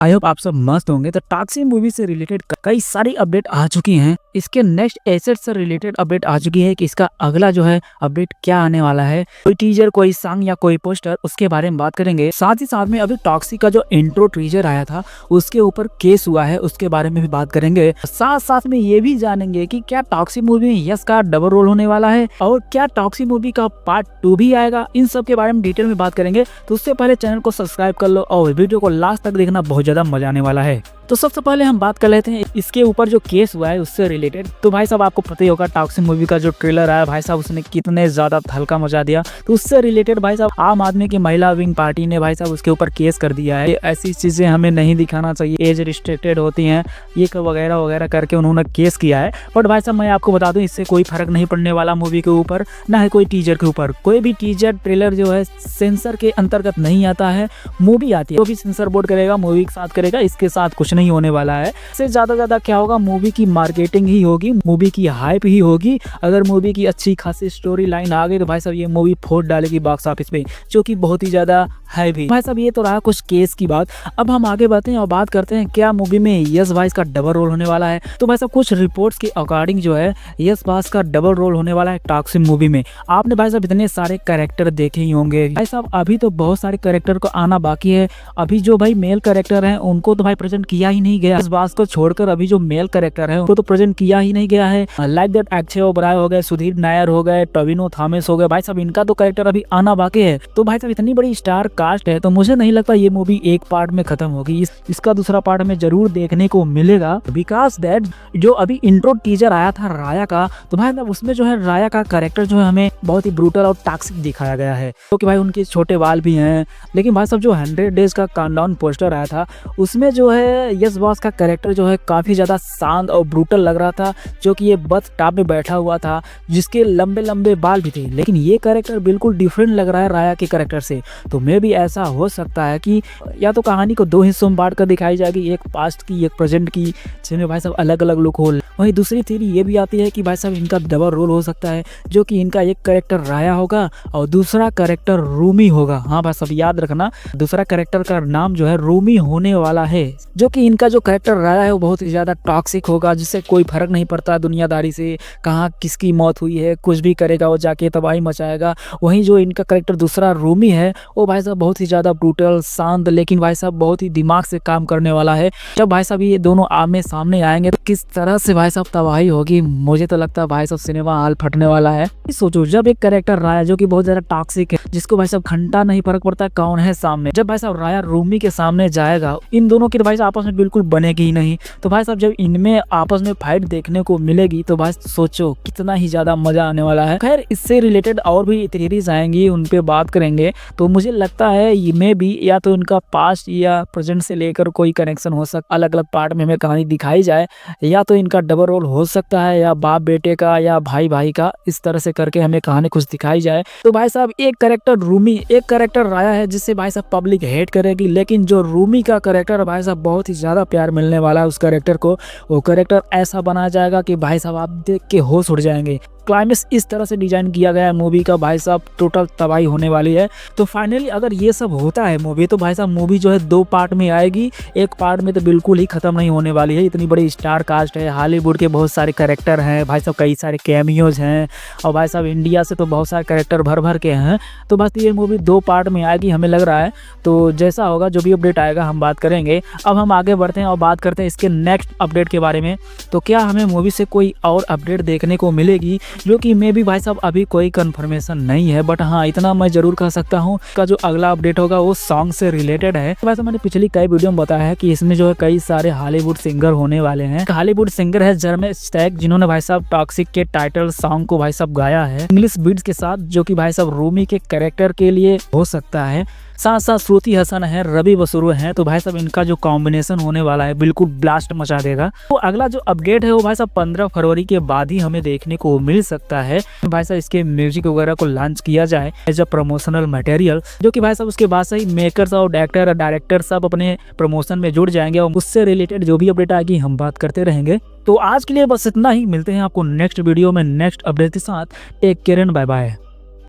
I hope आप सब मस्त होंगे। तो टॉक्सिक मूवी से रिलेटेड कई सारी अपडेट आ चुकी हैं। इसके नेक्स्ट एसेट से रिलेटेड अपडेट आ चुकी है कि इसका अगला जो है अपडेट क्या आने वाला है। कोई टीजर, कोई सॉन्ग या कोई पोस्टर, उसके बारे में बात करेंगे। साथ ही साथ में अभी टॉक्सिक का जो इंट्रो टीजर आया था उसके ऊपर केस हुआ है, उसके बारे में भी बात करेंगे। साथ साथ में ये भी जानेंगे कि क्या टॉक्सिक मूवी में यश का डबल रोल होने वाला है और क्या टॉक्सिक मूवी का पार्ट 2 भी आएगा। इन सब के बारे में डिटेल में बात करेंगे। तो उससे पहले चैनल को सब्सक्राइब कर लो और वीडियो को लास्ट तक देखना, बहुत ज्यादा मजा आने वाला है। तो सबसे पहले हम बात कर लेते हैं इसके ऊपर जो केस हुआ है उससे रिलेटेड। तो भाई साहब आपको पता ही होगा टॉक्सिक मूवी का जो ट्रेलर आया भाई साहब उसने कितने ज्यादा हल्का मचा दिया। तो उससे रिलेटेड भाई साहब आम आदमी की महिला विंग पार्टी ने भाई साहब उसके ऊपर केस कर दिया है। ऐसी चीजें हमें नहीं दिखाना चाहिए, एज रिस्ट्रिक्टेड होती हैं, ये वगैरह वगैरह करके उन्होंने केस किया है। बट भाई साहब मैं आपको बता दूं इससे कोई फर्क नहीं पड़ने वाला मूवी के ऊपर, ना है कोई टीजर के ऊपर। कोई भी टीजर ट्रेलर जो है सेंसर के अंतर्गत नहीं आता है, मूवी आती है तो भी सेंसर बोर्ड करेगा, मूवी के साथ करेगा, इसके साथ कुछ नहीं होने वाला है। इससे ज्यादा क्या होगा, मूवी की मार्केटिंग ही होगी, मूवी की हाइप ही होगी। अगर मूवी की अच्छी खासी स्टोरी लाइन आ गई तो भाई साहब ये मूवी फोड़ डालेगी बॉक्स ऑफिस पे, जो कि बहुत ही ज्यादा है भी। भाई साहब ये तो रहा कुछ केस की बात। अब हम आगे बढ़ते हैं और बात करते हैं क्या मूवी में यश भाई का डबल रोल होने वाला है। तो भाई साहब कुछ रिपोर्ट्स के अकॉर्डिंग जो है यश भाई का डबल रोल होने वाला है टॉक्सिक मूवी में। आपने भाई साहब इतने सारे कैरेक्टर देखे ही होंगे भाई साहब, अभी तो बहुत सारे कैरेक्टर को आना बाकी है। अभी जो भाई मेल कैरेक्टर हैं उनको तो भाई प्रेजेंट किया ही नहीं गया। इस बात को छोड़कर अभी जो मेल कैरेक्टर है उनको तो प्रेजेंट किया ही नहीं गया है। लाइक दैट अक्षय ओबराय हो गए, सुधीर नायर हो गए, टोविनो थॉमस हो गए, भाई साहब इनका तो कैरेक्टर अभी आना बाकी है। तो भाई साहब इतनी बड़ी स्टार कास्ट है तो मुझे नहीं लगता ये मूवी एक पार्ट में खत्म होगी। इसका दूसरा पार्ट में जरूर देखने को मिलेगा। बिकॉज दैट जो अभी इंट्रो टीजर आया था राया का, तो भाई साहब उसमें जो है राया का कैरेक्टर जो है हमें बहुत ही ब्रूटल और टॉक्सिक दिखाया गया है। क्योंकि भाई उनके छोटे बाल भी हैं। लेकिन भाई साहब जो 100 डेज का काउंटडाउन पोस्टर आया था उसमें जो है यश बॉस का कैरेक्टर जो है काफी ज्यादा शांत और ब्रूटल लग रहा था, जो कि ये बस टॉप में बैठा हुआ था जिसके लंबे लंबे बाल भी थे। लेकिन ये कैरेक्टर बिल्कुल डिफरेंट लग रहा है राया के कैरेक्टर से। तो मे भी ऐसा हो सकता है कि या तो कहानी को 2 हिस्सों में बांट कर दिखाई जाएगी, एक पास्ट की एक प्रेजेंट की, जिसमें भाई साहब अलग अलग लुक हो। वहीं दूसरी थ्योरी ये भी आती है कि भाई साहब इनका डबल रोल हो सकता है, जो कि इनका एक कैरेक्टर राया होगा और दूसरा कैरेक्टर रूमी होगा। हाँ भाई साहब याद रखना, दूसरा कैरेक्टर का नाम जो है रूमी होने वाला है। जो कि इनका जो कैरेक्टर राया है वो बहुत ही ज्यादा टॉक्सिक होगा, जिससे कोई फर्क नहीं पड़ता दुनियादारी से, कहाँ किसकी मौत हुई है, कुछ भी करेगा वो जाके तबाही मचाएगा। वहीं जो इनका कैरेक्टर दूसरा रूमी है वो भाई साहब बहुत ही ज्यादा ब्रूटल, शांत, लेकिन भाई साहब बहुत ही दिमाग से काम करने वाला है। जब भाई साहब ये दोनों आमने सामने आएंगे तो किस तरह से भाई साहब तबाही होगी, मुझे तो लगता है भाई साहब सिनेमा हॉल फटने वाला है। सोचो जब एक कैरेक्टर राया जो कि बहुत ज्यादा टॉक्सिक है, जिसको भाई साहब घंटा नहीं फर्क पड़ता कौन है सामने, जब भाई साहब राया रूमी के सामने जाएगा, इन दोनों की भाई साहब आपस में बिल्कुल बनेगी ही नहीं। तो भाई साहब जब इनमें आपस में फाइट देखने को मिलेगी तो भाई सोचो कितना ही ज्यादा मजा आने वाला है। खैर इससे रिलेटेड और भी थ्योरीज आएंगी, उन पे बात करेंगे। तो मुझे लगता है ये में भी या तो उनका पास्ट या प्रेजेंट से लेकर कोई कनेक्शन हो सकता, अलग अलग पार्ट में हमें कहानी दिखाई जाए, या तो इनका डबल रोल हो सकता है, या बाप बेटे का या भाई भाई का, इस तरह से करके हमें कहानी कुछ दिखाई जाए। तो भाई साहब एक कैरेक्टर रूमी, एक कैरेक्टर राया है जिससे भाई साहब पब्लिक हेट करेगी, लेकिन जो रूमी का कैरेक्टर भाई साहब बहुत ही ज्यादा प्यार मिलने वाला है उस कैरेक्टर को। वो कैरेक्टर ऐसा बनाया जाएगा कि भाई साहब आप देख के होश उड़ जाएंगे। क्लाइमेक्स इस तरह से डिजाइन किया गया है मूवी का, भाई साहब टोटल तबाही होने वाली है। तो फाइनली अगर ये सब होता है मूवी, तो भाई साहब मूवी जो है 2 पार्ट में आएगी। एक पार्ट में तो बिल्कुल ही खत्म नहीं होने वाली है। इतनी बड़ी स्टार कास्ट है, हॉलीवुड के बहुत सारे कैरेक्टर हैं भाई साहब, कई सारे कैमियोज हैं, और भाई साहब इंडिया से तो बहुत सारे कैरेक्टर भर भर के हैं। तो बस ये मूवी 2 पार्ट में आएगी हमें लग रहा है। तो जैसा होगा जो भी अपडेट आएगा हम बात करेंगे। अब हम आगे बढ़ते हैं और बात करते हैं इसके नेक्स्ट अपडेट के बारे में। तो क्या हमें मूवी से कोई और अपडेट देखने को मिलेगी, जो कि मे भी भाई साहब अभी कोई कंफर्मेशन नहीं है। बट हाँ इतना मैं जरूर कह सकता हूँ का जो अगला अपडेट होगा वो सॉन्ग से रिलेटेड है। वैसे मैंने पिछली कई वीडियो में बताया है कि इसमें जो है कई सारे हॉलीवुड सिंगर होने वाले हैं। हॉलीवुड सिंगर है जर्मे स्टैग, जिन्होंने भाई साहब टॉक्सिक के टाइटल सॉन्ग को भाई साहब गाया है इंग्लिश बीट्स के साथ, जो कि भाई साहब रूमी के कैरेक्टर के लिए हो सकता है। साथ साथ श्रुति हसन है, रवि बसरू हैं। तो भाई साहब इनका जो कॉम्बिनेशन होने वाला है बिल्कुल ब्लास्ट मचा देगा। तो अगला जो अपडेट है वो भाई साहब 15 फरवरी के बाद ही हमें देखने को मिल सकता है। भाई साहब इसके म्यूजिक वगैरह को लॉन्च किया जाए एज अ प्रमोशनल मटेरियल, जो कि भाई साहब उसके बाद से ही मेकर्स और डायरेक्टर सब अपने प्रमोशन में जुड़ जाएंगे और उससे रिलेटेड जो भी अपडेट आएगी हम बात करते रहेंगे। तो आज के लिए बस इतना ही, मिलते हैं आपको नेक्स्ट वीडियो में नेक्स्ट अपडेट के साथ। Take care and bye bye.